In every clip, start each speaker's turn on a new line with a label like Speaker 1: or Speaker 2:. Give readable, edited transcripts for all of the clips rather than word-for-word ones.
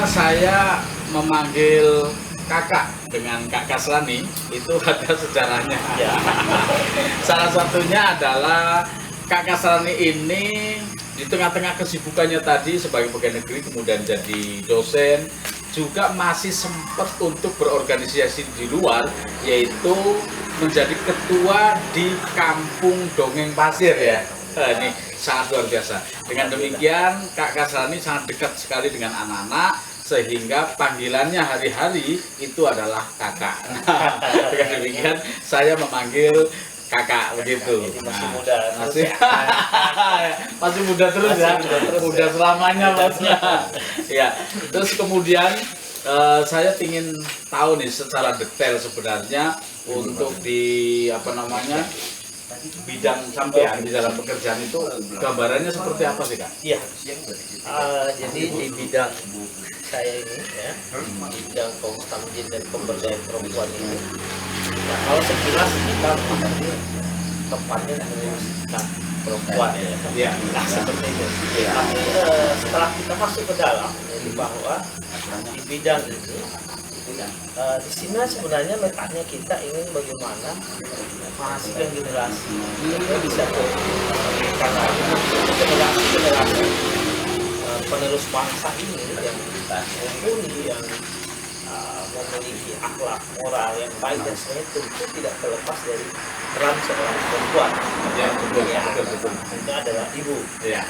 Speaker 1: saya memanggil kakak dengan Kak Kaslani itu ada sejarahnya.
Speaker 2: Ya.
Speaker 1: Salah satunya adalah Kak Kaslani ini di tengah-tengah kesibukannya tadi sebagai pegawai negeri, kemudian jadi dosen, juga masih sempat untuk berorganisasi di luar, yaitu menjadi ketua di Kampung Dongeng Pasir ya. Ini sangat luar biasa. Dengan demikian Kak Kaslani sangat dekat sekali dengan anak-anak, sehingga panggilannya hari-hari itu adalah kakak. Dengan demikian saya memanggil kakak begitu.
Speaker 2: Masih muda.
Speaker 1: Masih muda terus ya. Muda selamanya maksudnya. Ya. Terus kemudian saya ingin tahu nih secara detail sebenarnya untuk di bidang sampean di dalam pekerjaan itu gambarannya seperti apa sih Kak?
Speaker 2: Iya. Jadi di bidang saya ini ya, bidang kaum tamjid dan pemberdayaan perempuan ini. Nah, kalau sekilas kita mengambil tempatnya mengurusan perempuan ya. Nah, seperti itu. Tapi setelah kita masuk ke dalam, jadi bahwa di bidang ini di sini sebenarnya letaknya kita ingin bagaimana menghasilkan generasi yang bisa karena generasi penerus bangsa ini yang mumpuni, yang memiliki akhlak moral yang baik dan sebagainya, tentu tidak terlepas dari peran seorang perempuan.
Speaker 1: Ya, betul.
Speaker 2: Itu adalah ibu.
Speaker 1: Ya.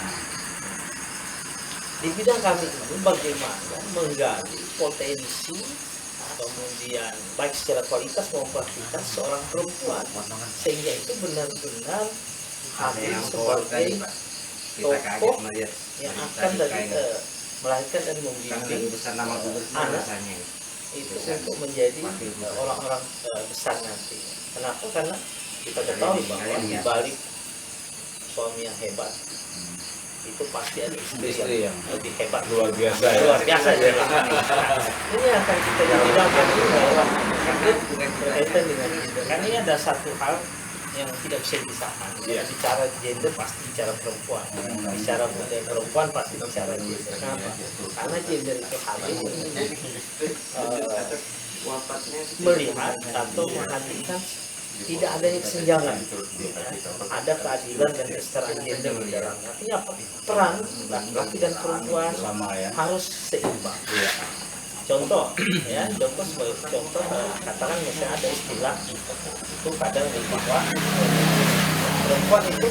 Speaker 2: Di bidang kami ini bagaimana menggali potensi, kemudian baik secara kualitas maupun kuantitas seorang perempuan, sehingga itu benar-benar hadir sebagai tokoh yang akan melahirkan dan membimbing anak itu untuk menjadi orang-orang besar nanti. Kenapa? Karena kita ketahui bahwa di balik suami yang hebat itu pasti ada istri yang lebih hebat,
Speaker 1: luar biasa ya.
Speaker 2: Luar biasa ya. Ini akan kita jadikan berkaitan dengan gender. Karena ini ada satu hal yang tidak bisa dipisahkan. Bicara gender pasti bicara perempuan. Bicara budaya perempuan pasti bicara gender. Kenapa? Karena gender itu hadir melihat atau menghadirkan tidak adanya kesenjangan, ada keadilan dan kesetaraan gender di dalamnya. Artinya apa? Peran laki-laki dan perempuan harus seimbang. Contoh, ya, sebagai contoh, katakan misalnya ada istilah itu kadang bahwa perempuan itu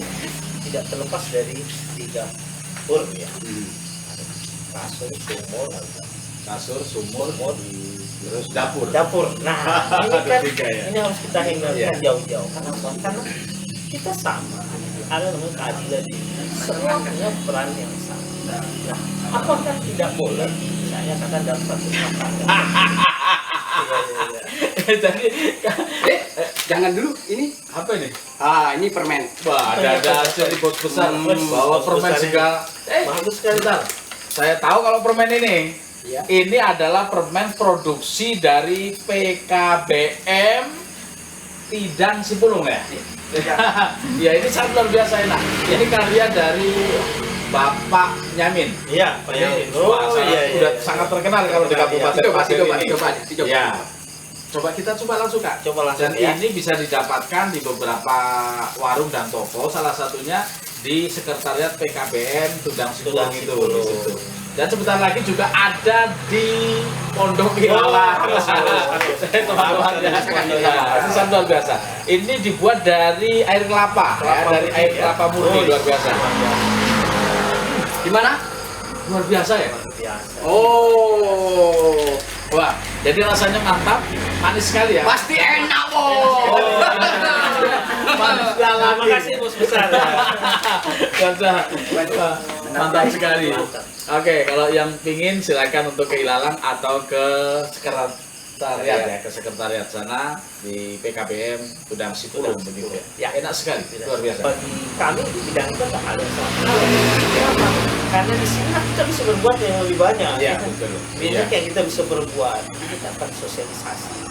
Speaker 2: tidak terlepas dari 3 huruf ya. Kasur, sumur, terus dapur. Nah, ini kan ini harus kita hindarkan jauh-jauh. Kenapa? Karena kita sama. Ada namanya keadilan ini. Semua punya peran yang sama. Nah, apakah tidak boleh? Saya katakan dalam satu makanan.
Speaker 1: Jadi,
Speaker 3: jangan dulu, ini
Speaker 1: apa ini?
Speaker 3: Ini permen.
Speaker 1: Wah, ada jadi bos besar bawa permen segala.
Speaker 2: Bagus sekali.
Speaker 1: Saya tahu kalau permen ini.
Speaker 3: Ya.
Speaker 1: Ini adalah permen produksi dari PKBM Tidang Sipulung ya? Ya, ini sangat luar biasa enak. Ini karya dari Bapak Nyamin.
Speaker 2: Iya, Pak Nyamin.
Speaker 1: Sudah sangat terkenal kalau di Kabupaten Pasir ini.
Speaker 3: Coba.
Speaker 1: Ya. Coba kita langsung Kak.
Speaker 2: Coba langsung.
Speaker 1: Dan ini bisa didapatkan di beberapa warung dan toko, salah satunya di sekretariat PKBM Tudang Sipulung itu. Dan sebentar lagi juga ada di Pondok Ilalang. Teman-teman ya, itu sangat luar biasa. Ini dibuat dari air kelapa, dari air kelapa murni, luar biasa. Gimana? Luar biasa ya?
Speaker 2: Luar biasa.
Speaker 1: Oh, wah, jadi rasanya mantap, manis sekali ya?
Speaker 3: Pasti enak,
Speaker 1: Manis sekali.
Speaker 2: Terima kasih bos besar.
Speaker 1: Mantap sekali. Oke, kalau yang pingin silakan untuk ke Ilalang atau ke sekretariat ya, ke sekretariat sana di PKBM Tudang Sipulung begitu ya. Enak sekali, luar biasa.
Speaker 2: Bagi kami di bidang itu tak ada sama. Karena di sini kita bisa berbuat yang lebih banyak.
Speaker 1: Iya, betul.
Speaker 2: Banyak yang kita bisa berbuat. Kita akan sosialisasi.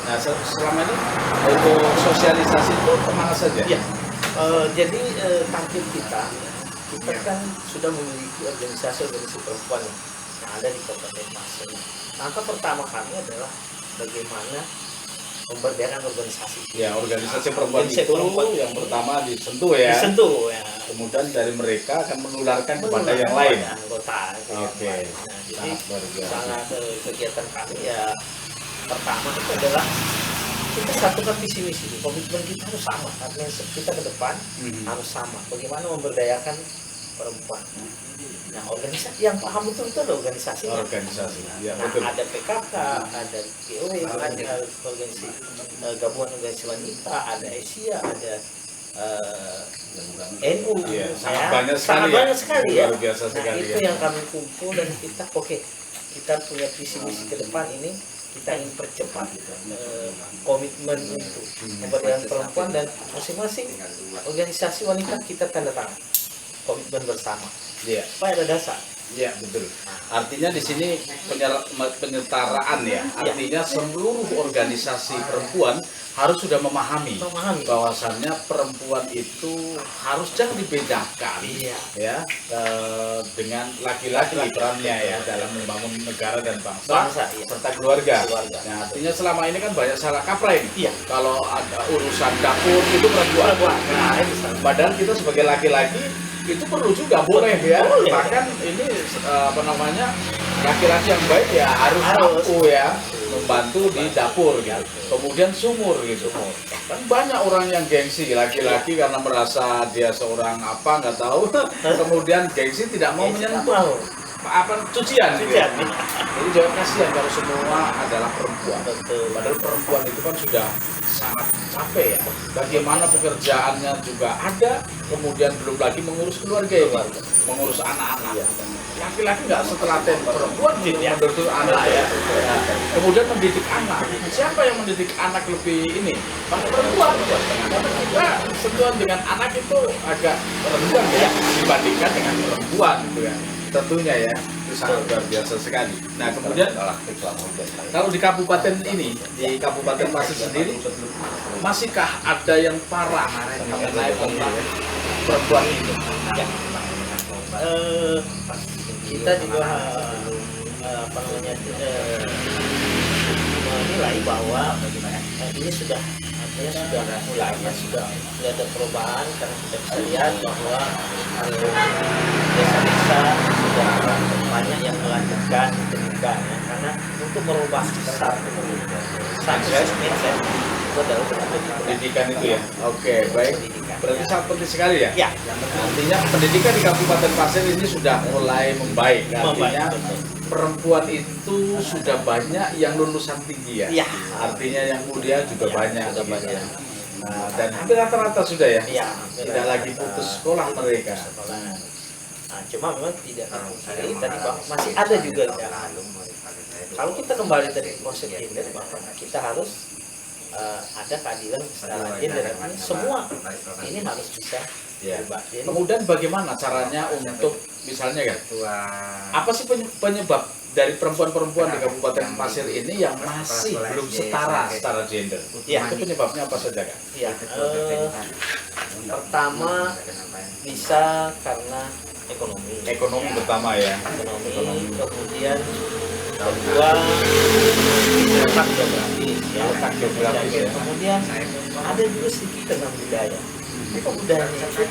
Speaker 1: Nah, selama ini untuk sosialisasi itu kemana saja?
Speaker 2: Iya. Jadi target kita kan sudah memiliki organisasi perempuan yang ada di Kabupaten Pasir. Langkah pertama kami adalah bagaimana memberdayakan organisasi.
Speaker 1: Ya, organisasi perempuan
Speaker 2: Organisasi
Speaker 1: itu
Speaker 2: perempuan
Speaker 1: yang pertama disentuh ya.
Speaker 2: disentuh ya.
Speaker 1: Kemudian dari mereka akan menularkan kepada yang lain.
Speaker 2: Anggota.
Speaker 1: Oke.
Speaker 2: Nah, jadi
Speaker 1: Sangat luar biasa.
Speaker 2: sangat kegiatan kami ya pertama itu adalah kita satukan visi misi, komitmen kita harus sama karena kita ke depan harus sama. Bagaimana memberdayakan perempuan. Nah, organisasi yang paham betul itu ada organisasi.
Speaker 1: Organisasi. Ya,
Speaker 2: Nah,
Speaker 1: betul.
Speaker 2: ada PKK, ada GOW, ada organisasi gabungan organisasi wanita, ada Asia, ada NU.
Speaker 1: Iya,
Speaker 2: ya.
Speaker 1: sangat banyak sekali
Speaker 2: Sangat
Speaker 1: ya.
Speaker 2: banyak sekali ya.
Speaker 1: Luar biasa
Speaker 2: Nah,
Speaker 1: sekali
Speaker 2: itu
Speaker 1: ya.
Speaker 2: yang kami kumpul dan kita kita punya visi misi ke depan ini kita ingin percepat komitmen untuk pemberdayaan perempuan dan masing-masing organisasi wanita kita tanda tangan komitmen bersama
Speaker 1: Iya.
Speaker 2: supaya ada dasar.
Speaker 1: Iya, betul. Artinya di sini penyetaraan ya. Artinya seluruh organisasi perempuan harus sudah memahami bahwasannya perempuan itu harus jangan dibedakan
Speaker 2: Iya.
Speaker 1: ya dengan laki-laki perannya ya dalam membangun negara dan bangsa,
Speaker 2: Iya.
Speaker 1: serta keluarga.
Speaker 2: Keluarga.
Speaker 1: Nah, artinya selama ini kan banyak salah kaprah ini.
Speaker 2: Iya.
Speaker 1: Kalau ada urusan dapur itu perempuan.
Speaker 2: Nah, itu sama.
Speaker 1: Padahal kita sebagai laki-laki itu perlu juga boleh ya.
Speaker 2: Boleh.
Speaker 1: Bahkan ini apa namanya laki-laki yang baik ya harus
Speaker 2: Harus.
Speaker 1: mampu ya membantu di dapur gitu. Kemudian sumur gitu. Kan banyak orang yang gengsi laki-laki karena merasa dia seorang apa nggak tahu. Kemudian gengsi tidak mau menyentuh apa cucian gitu.
Speaker 2: Cucian.
Speaker 1: Jadi jangan kasihan kalau semua adalah perempuan.
Speaker 2: Betul.
Speaker 1: Padahal perempuan itu kan sudah sangat capek ya. Bagaimana pekerjaannya juga ada, kemudian belum lagi mengurus keluarga ya, mengurus anak-anak. Laki-laki nggak setelaten perempuan mendidik anak ya. Kemudian mendidik anak. Siapa yang mendidik anak lebih ini? Pasti perempuan. Karena kita sentuhan dengan anak itu agak rendah ya dibandingkan dengan perempuan gitu ya. Tentunya ya, itu sangat luar biasa sekali. Nah, kemudian kalau di kabupaten ini, di Kabupaten Pasir sendiri, masihkah ada yang parah mengenai tentang perempuan itu?
Speaker 2: Ya. Kita juga apa namanya menilai bahwa ini sudah artinya sudah mulai ya sudah ada perubahan karena kita bisa lihat bahwa desa-desa sudah banyak yang melanjutkan pendidikan ya, karena untuk merubah satu mindset itu adalah
Speaker 1: Pendidikan itu ya? Oke, baik. Berarti sangat penting sekali ya?
Speaker 2: Ya.
Speaker 1: Artinya pendidikan di Kabupaten Pasir ini sudah mulai membaik. Artinya perempuan itu sudah banyak yang lulusan tinggi ya?
Speaker 2: Iya.
Speaker 1: Artinya yang muda juga
Speaker 2: Ya,
Speaker 1: banyak.
Speaker 2: sudah
Speaker 1: gitu.
Speaker 2: banyak.
Speaker 1: Nah, dan hampir rata-rata sudah ya?
Speaker 2: Iya.
Speaker 1: Tidak lagi putus sekolah mereka.
Speaker 2: Nah, cuma memang tidak terpungkiri tadi bahwa masih ada juga ya. Kalau kita kembali dari konsep gender, bahwa kita harus ada keadilan secara gender. Artinya semua ini harus bisa
Speaker 1: Ya.
Speaker 2: dilibatin.
Speaker 1: Kemudian bagaimana caranya untuk misalnya kan? Apa sih penyebab dari perempuan-perempuan di Kabupaten Pasir ini yang masih belum setara secara gender?
Speaker 2: Ya.
Speaker 1: Itu penyebabnya apa saja kan?
Speaker 2: Ya, pertama bisa karena ekonomi.
Speaker 1: Ekonomi pertama ya.
Speaker 2: Ekonomi, kemudian kedua letak geografis ya,
Speaker 1: Letak geografis, ya.
Speaker 2: kemudian ada juga sedikit tentang budaya. Itu budaya itu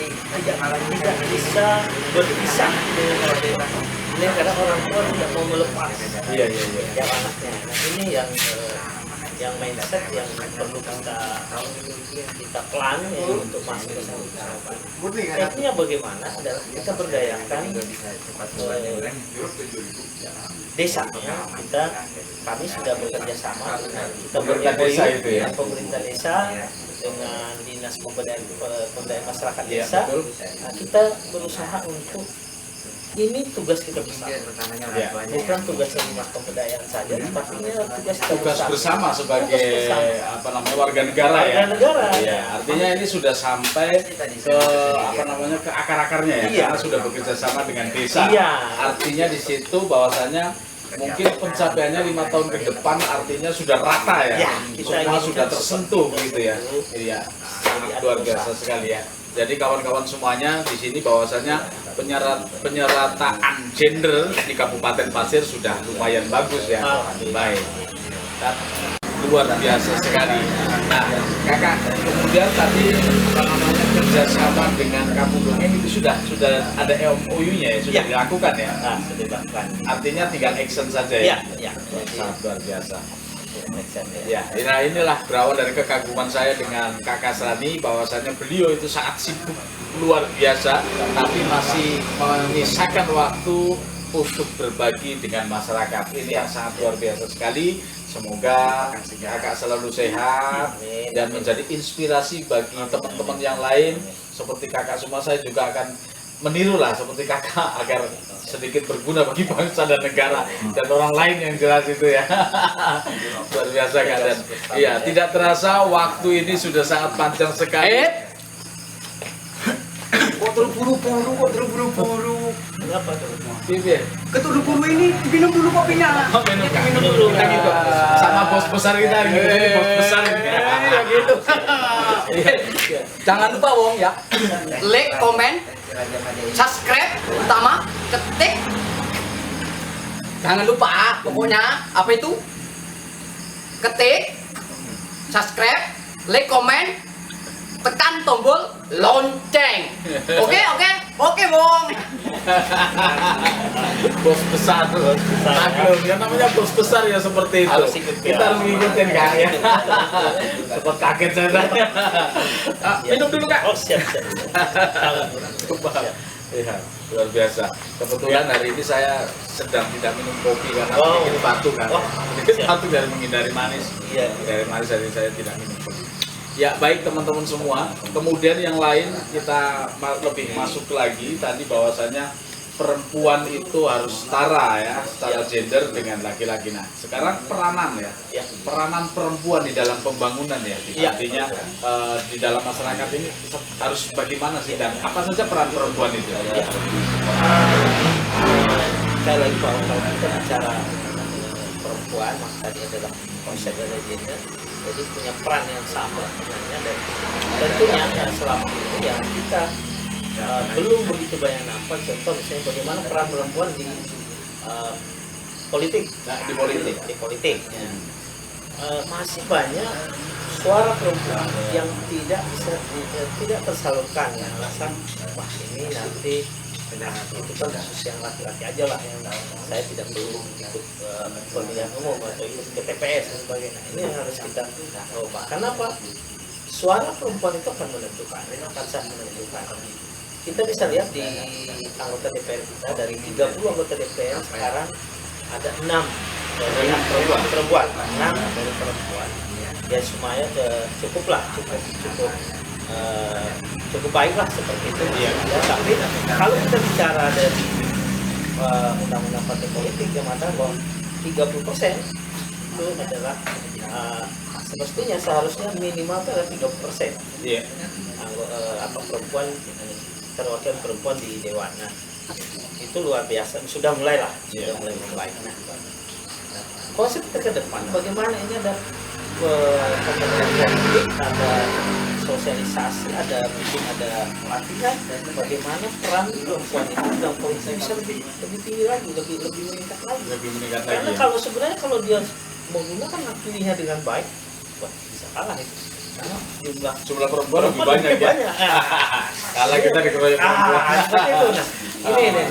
Speaker 2: tidak bisa berpisah dengan orang tua. Ini karena orang tua tidak mau melepas
Speaker 1: Iya.
Speaker 2: yang anaknya. Nah, ini yang mindset yang perlu kita plan ya, untuk masuk ke sana. Artinya bagaimana adalah kita berdayakan desa ya. Kami sudah bekerja sama dengan kita
Speaker 1: Pemerintah desa itu ya?
Speaker 2: dengan pemerintah desa dengan dinas pemberdayaan masyarakat
Speaker 1: Iya,
Speaker 2: desa.
Speaker 1: betul.
Speaker 2: Nah, kita berusaha untuk ini tugas kita bersama.
Speaker 1: Ya.
Speaker 2: Bukan tugas dinas pemberdayaan saja, tapi ini tugas kita
Speaker 1: Tugas bersama sebagai
Speaker 2: Tugas bersama.
Speaker 1: apa namanya warga negara ya.
Speaker 2: Warga negara.
Speaker 1: Iya, artinya ini sudah sampai ke apa namanya ke akar-akarnya ya,
Speaker 2: Iya.
Speaker 1: karena sudah bekerja sama dengan desa.
Speaker 2: Iya.
Speaker 1: Artinya di situ bahwasanya mungkin pencapaiannya 5 tahun ke depan artinya sudah rata ya,
Speaker 2: Ya, kita
Speaker 1: semua
Speaker 2: ingin
Speaker 1: sudah tersentuh
Speaker 2: betul.
Speaker 1: gitu ya. Iya. sangat luar biasa sekali ya. Jadi kawan-kawan semuanya di sini bahwasanya penyerataan gender di Kabupaten Pasir sudah lumayan bagus ya. Baik. Luar biasa sekali. Nah, kakak, kemudian tadi apa namanya kerjasama dengan Kampung Dongeng itu sudah ada MOU-nya ya, sudah dilakukan ya.
Speaker 2: Nah, sudah dilakukan.
Speaker 1: Artinya tinggal action saja ya.
Speaker 2: Iya.
Speaker 1: Sangat luar biasa.
Speaker 2: Ya.
Speaker 1: Ya, nah inilah berawal dari kekaguman saya dengan Kak Kasrani bahwasanya beliau itu sangat sibuk luar biasa, tapi masih menyisakan waktu untuk berbagi dengan masyarakat. Ini yang sangat luar biasa sekali. Semoga kakak selalu sehat dan menjadi inspirasi bagi teman-teman yang lain seperti kakak semua. Saya juga akan menirulah seperti kakak agar sedikit berguna bagi bangsa dan negara dan orang lain yang jelas itu ya. Luar biasa Kak. Dan iya, tidak terasa waktu ini sudah sangat panjang sekali.
Speaker 3: Kok terburu-buru.
Speaker 2: Kenapa tuh?
Speaker 1: Iya.
Speaker 3: Keterburu ini minum dulu kopinya.
Speaker 1: Minum dulu kita gitu. Sama bos besar kita gitu. Bos besar ini.
Speaker 3: Ya gitu. Jangan lupa Wong ya. Like, komen, subscribe, utama, ketik. Jangan lupa pokoknya apa itu? Ketik, subscribe, like, komen, tekan tombol lonceng. Oke, Wong.
Speaker 1: Bos besar. Maklum, ya namanya bos besar ya seperti itu.
Speaker 2: Harus ikut, ya.
Speaker 1: Kita harus ngikutin Kak ya. Sempat kaget saya tanya. Minum dulu Kak.
Speaker 2: Oh, siap.
Speaker 1: Iya, luar biasa. Kebetulan hari ini saya sedang tidak minum kopi karena sedikit batuk kan. Sedikit batuk dari menghindari manis.
Speaker 2: Iya.
Speaker 1: Dari manis jadi saya tidak minum kopi. Ya baik teman-teman semua. Kemudian yang lain kita lebih masuk lagi tadi bahwasanya perempuan itu harus setara ya secara gender dengan laki-laki. Nah sekarang peranan ya, peranan perempuan di dalam pembangunan ya. Artinya di dalam masyarakat ini harus bagaimana sih dan apa saja peran perempuan itu?
Speaker 2: Saya lagi kalau kita bicara perempuan, maka tadi adalah konsep dari gender. Jadi punya peran yang sama sebenarnya dan tentunya ya, selama ini ya kita belum begitu banyak nampak contoh misalnya bagaimana peran perempuan di politik.
Speaker 1: Nah, di politik.
Speaker 2: Di politik. Ya. Masih banyak suara perempuan yang tidak tersalurkan ya alasan wah ini nanti itu kan khusus yang laki-laki aja lah yang saya tidak perlu ikut pemilihan umum atau ikut ke TPS dan sebagainya. Ini yang harus kita ubah. Kenapa? Suara perempuan itu akan menentukan, akan sangat menentukan. Kita bisa lihat di anggota DPR kita dari 30 anggota DPR sekarang ada 6 dari perempuan, 6 dari perempuan. Ya semuanya cukup baiklah seperti itu ya. Tapi kalau kita bicara dari undang-undang partai politik yang mengatakan bahwa 30% itu adalah semestinya seharusnya minimal adalah 30%.
Speaker 1: Iya.
Speaker 2: Apa perempuan terwakil perempuan di dewan. Nah, itu luar biasa. Sudah mulai membaik. Nah, konsep ke depan bagaimana ini ada politik, ada sosialisasi, ada pelatihan dan bagaimana peran perempuan itu dalam politik bisa lebih tinggi lagi, lebih meningkat lagi. Karena kalau sebenarnya kalau dia menggunakan hak pilihnya dengan baik, wah bisa kalah itu. Karena
Speaker 1: jumlah perempuan lebih banyak ya. Kalau kita dikeroyok perempuan.
Speaker 2: Seperti itu. Nah, ini.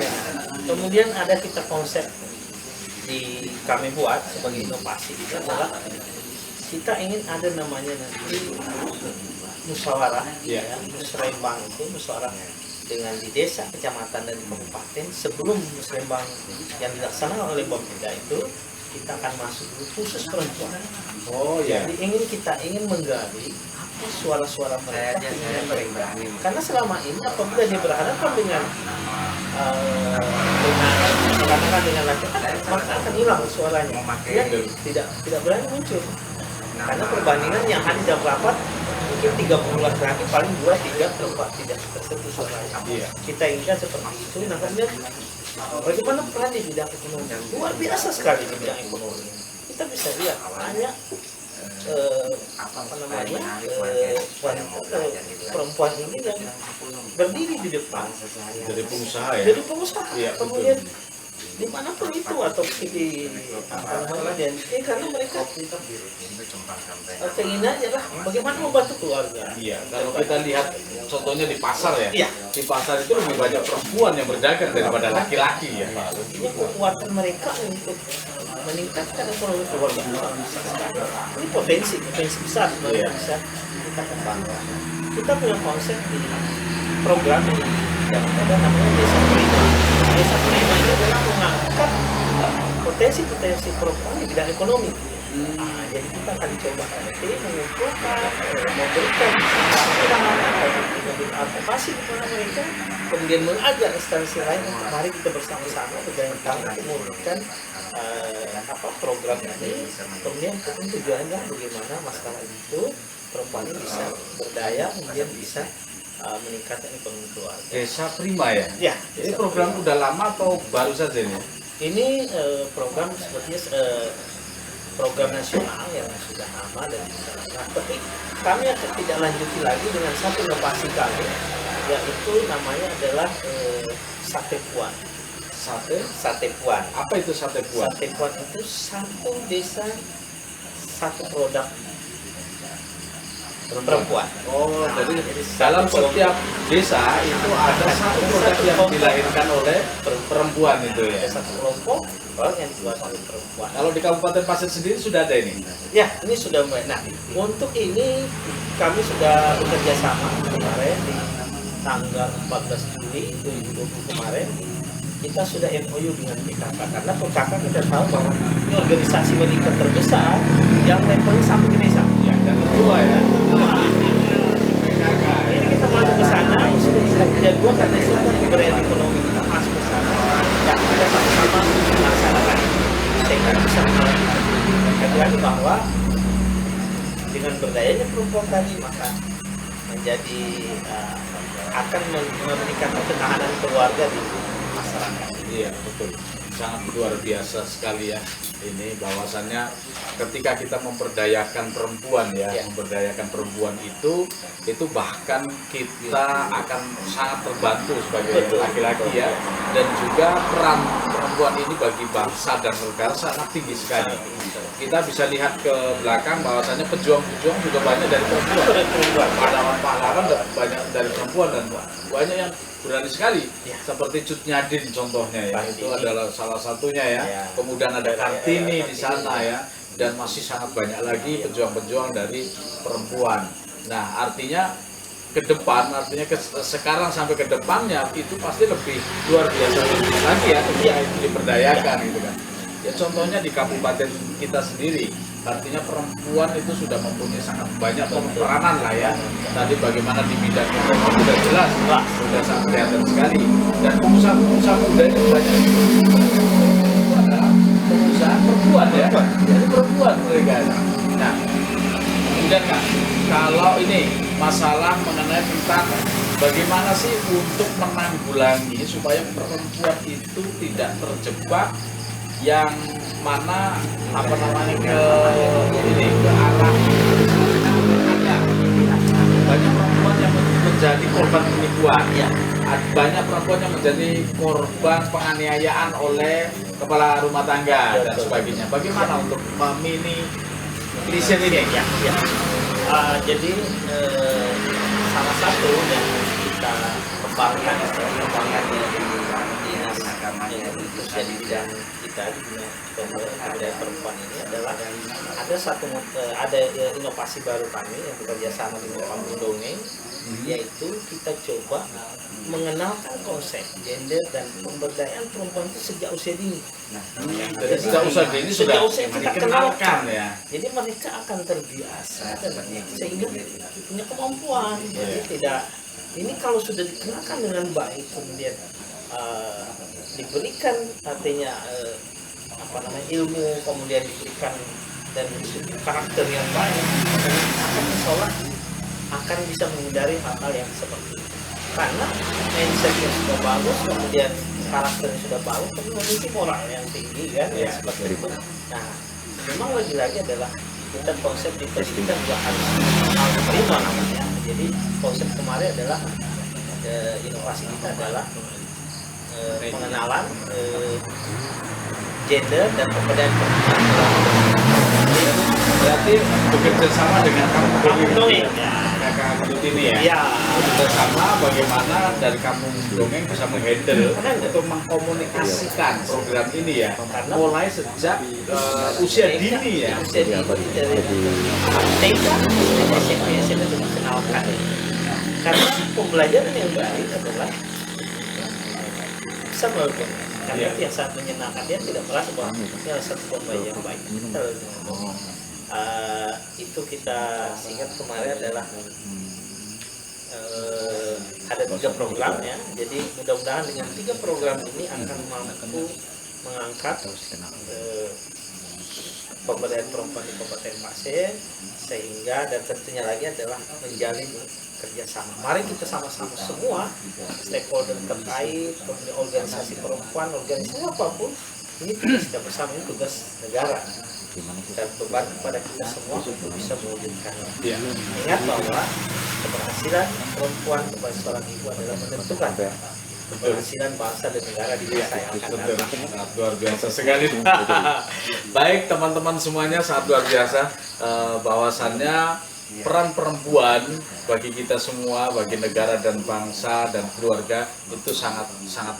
Speaker 2: Kemudian ada kita konsep di kami buat sebagai inovasi itu adalah kita ingin ada namanya nanti musyawarah, musrembang itu musyawarah dengan di desa, kecamatan dan di kabupaten. Sebelum musrembang yang dilaksanakan oleh Bapeda itu kita akan masuk dulu khusus perempuan. Jadi kita ingin menggali apa suara-suara mereka karena selama ini apabila dia berhadapan dengan laki-laki maka akan hilang suaranya. Dia tidak berani muncul. Karena perbandingan yang ada dalam rapat mungkin 30 laki-laki paling 2-3 perempuan tidak tersentuh suaranya. Kita inginkan seperti itu. Nah kemudian bagaimana peran di bidang ekonomi? Luar biasa sekali di bidang ekonomi. Kita bisa lihat banyak perempuan ini yang berdiri di depan
Speaker 1: Jadi pengusaha ya.
Speaker 2: jadi pengusaha.
Speaker 1: Iya,
Speaker 2: Kemudian dimanapun itu atau di karena mereka keinginannya lah bagaimana membantu keluarga.
Speaker 1: Iya, kalau kita lihat contohnya di pasar ya.
Speaker 2: Iya.
Speaker 1: Di pasar itu lebih banyak perempuan yang berdagang daripada laki-laki ya.
Speaker 2: Ini kekuatan mereka untuk meningkatkan ekonomi keluarga. Ini potensi besar sebenarnya bisa kita kembangkan. Kita punya konsep di program ini yang ada namanya Desa Prima. Desa Prima ini adalah mengangkat potensi perempuan di bidang ekonomi. Jadi kita akan coba nanti mengumpulkan, memberikan advokasi kepada mereka, kemudian mengajak instansi lain untuk mari kita bersama-sama bergabung tangan untuk memberikan program ini. Kemudian tujuannya bagaimana masalah itu perempuan ini bisa berdaya, kemudian bisa meningkatkan ekonomi keluarga.
Speaker 1: Desa Prima ya.
Speaker 2: Ya,
Speaker 1: Ini program udah lama atau baru saja ini?
Speaker 2: ini program sepertinya program nasional yang sudah lama dan tapi kami akan tidak lanjuti lagi dengan satu inovasi kami, yaitu namanya adalah sate puan. Sate puan.
Speaker 1: Apa itu sate puan?
Speaker 2: Sate puan itu satu desa satu produk perempuan.
Speaker 1: Oh, jadi dalam setiap desa itu ada satu produk yang dilahirkan oleh perempuan itu ya.
Speaker 2: Satu kelompok orang yang dibuat oleh perempuan.
Speaker 1: Kalau di Kabupaten Pasir sendiri sudah ada ini.
Speaker 2: Ya, ini sudah mulai. Nah, untuk ini kami sudah bekerja sama kemarin di tanggal 14 Juli 2020 kemarin. Kita sudah MOU dengan PKK karena PKK kita tahu bahwa ini organisasi wanita terbesar yang levelnya sampai ke desa.
Speaker 1: Ya, dan kedua ya.
Speaker 2: PKK. Ini kita masuk ke sana, sudah tidak dua karena itu kan pemberdayaan ekonomi kita masuk ke sana. Ya, kita sama-sama melaksanakan sehingga bisa melakukan. Lagi bahwa dengan berdayanya perempuan tadi maka menjadi akan meningkatkan ketahanan keluarga di masyarakat.
Speaker 1: Iya, betul. Sangat luar biasa sekali ya. Ini bahwasannya ketika kita memberdayakan perempuan ya, memberdayakan perempuan itu bahkan kita akan sangat terbantu sebagai laki-laki ya. Dan juga peran perempuan ini bagi bangsa dan negara sangat tinggi sekali. Kita bisa lihat ke belakang bahwasannya pejuang-pejuang juga banyak dari perempuan. Pahlawan banyak dari perempuan dan banyak yang berani sekali. Seperti Cut Nyadin contohnya ya. Itu adalah salah satunya ya. Kemudian ada Kartini di sana ya. Dan masih sangat banyak lagi pejuang-pejuang dari perempuan. Nah, artinya ke depan, sekarang sampai ke depannya itu pasti lebih luar biasa lagi ya, ketika itu diberdayakan gitu kan. Ya contohnya di kabupaten kita sendiri, artinya perempuan itu sudah mempunyai sangat banyak peranan lah ya. Tadi bagaimana di bidang ekonomi sudah jelas, sudah sangat kelihatan sekali. Dan pengusaha muda itu banyak adalah pengusaha perempuan ya, jadi perempuan mereka. Nah, kemudian Kak, kalau ini masalah mengenai tentang bagaimana sih untuk menanggulangi supaya perempuan itu tidak terjebak yang mana ke arah banyak perempuan yang menjadi korban penipuan ya, banyak perempuan yang menjadi korban penganiayaan oleh kepala rumah tangga dan sebagainya. Bagaimana untuk meminimalisir ini ya?
Speaker 2: Jadi salah satu yang kita kembangkan di dinas khususnya di bidang kita di bidang perempuan ini adalah ada inovasi baru kami yang bekerja sama dengan Kampung Dongeng, yaitu kita coba mengenalkan konsep gender dan pemberdayaan perempuan itu sejak usia dini.
Speaker 1: Jadi sejak usia dini sudah dikenalkan ya.
Speaker 2: Jadi mereka akan terbiasa sehingga punya kemampuan. Jadi tidak, ini kalau sudah dikenalkan dengan baik kemudian diberikan artinya ilmu, kemudian diberikan dan karakter yang baik, akan seolah akan bisa menghindari hal-hal yang seperti itu. Karena mindsetnya sudah bagus, kemudian karakternya sudah bagus, tapi memiliki moral yang tinggi kan, ya seperti itu. Nah, memang lagi-lagi adalah kita konsep di pendidikan juga harus terima namanya. Jadi konsep kemarin adalah inovasi kita adalah pengenalan gender dan pemberdayaan perempuan.
Speaker 1: Berarti bekerja sama dengan kamu
Speaker 2: Dongeng.
Speaker 1: Kakak Dut ini ya.
Speaker 2: Ya,
Speaker 1: Bekerja sama bagaimana dari kamu dongeng bisa menghandle untuk mengkomunikasikan program ini ya. Mulai sejak usia dini ya.
Speaker 2: usia dini dari TK, SMP, SMA itu dikenalkan. Karena pembelajaran yang baik adalah bisa melakukan. Karena
Speaker 1: Iya.
Speaker 2: itu yang sangat menyenangkan, dia tidak merasa bahwa ini adalah satu pembelajaran yang baik. Itu kita ingat kemarin adalah ada 3 program ya. Jadi mudah-mudahan dengan 3 program ini akan mampu mengangkat pemberdayaan perempuan di Kabupaten Pasir, sehingga dan tentunya lagi adalah menjalin kerjasama. Mari kita sama-sama semua stakeholder terkait, kemudian organisasi perempuan, organisasi apapun, ini tugas kita bersama, ini tugas negara. Dan beban kepada kita semua untuk bisa mewujudkan.
Speaker 1: Iya.
Speaker 2: Ingat bahwa keberhasilan perempuan kepada seorang ibu adalah menentukan keberhasilan bangsa dan negara di masa yang akan
Speaker 1: Betul,
Speaker 2: datang.
Speaker 1: sangat luar biasa sekali. Baik teman-teman semuanya, sangat luar biasa. Bahwasannya peran perempuan bagi kita semua, bagi negara dan bangsa dan keluarga itu sangat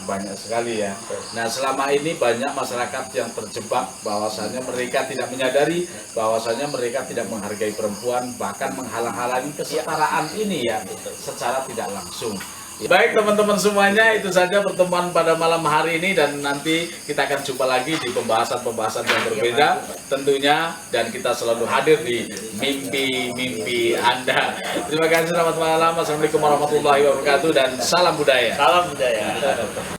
Speaker 1: banyak sekali ya. Nah selama ini banyak masyarakat yang terjebak bahwasannya mereka tidak menyadari bahwasannya mereka tidak menghargai perempuan, bahkan menghalang-halangi kesetaraan ini ya secara tidak langsung. Baik teman-teman semuanya, itu saja pertemuan pada malam hari ini, dan nanti kita akan jumpa lagi di pembahasan-pembahasan yang berbeda tentunya, dan kita selalu hadir di mimpi-mimpi Anda. Terima kasih, selamat malam, assalamualaikum warahmatullahi wabarakatuh, dan salam budaya.
Speaker 2: Salam budaya.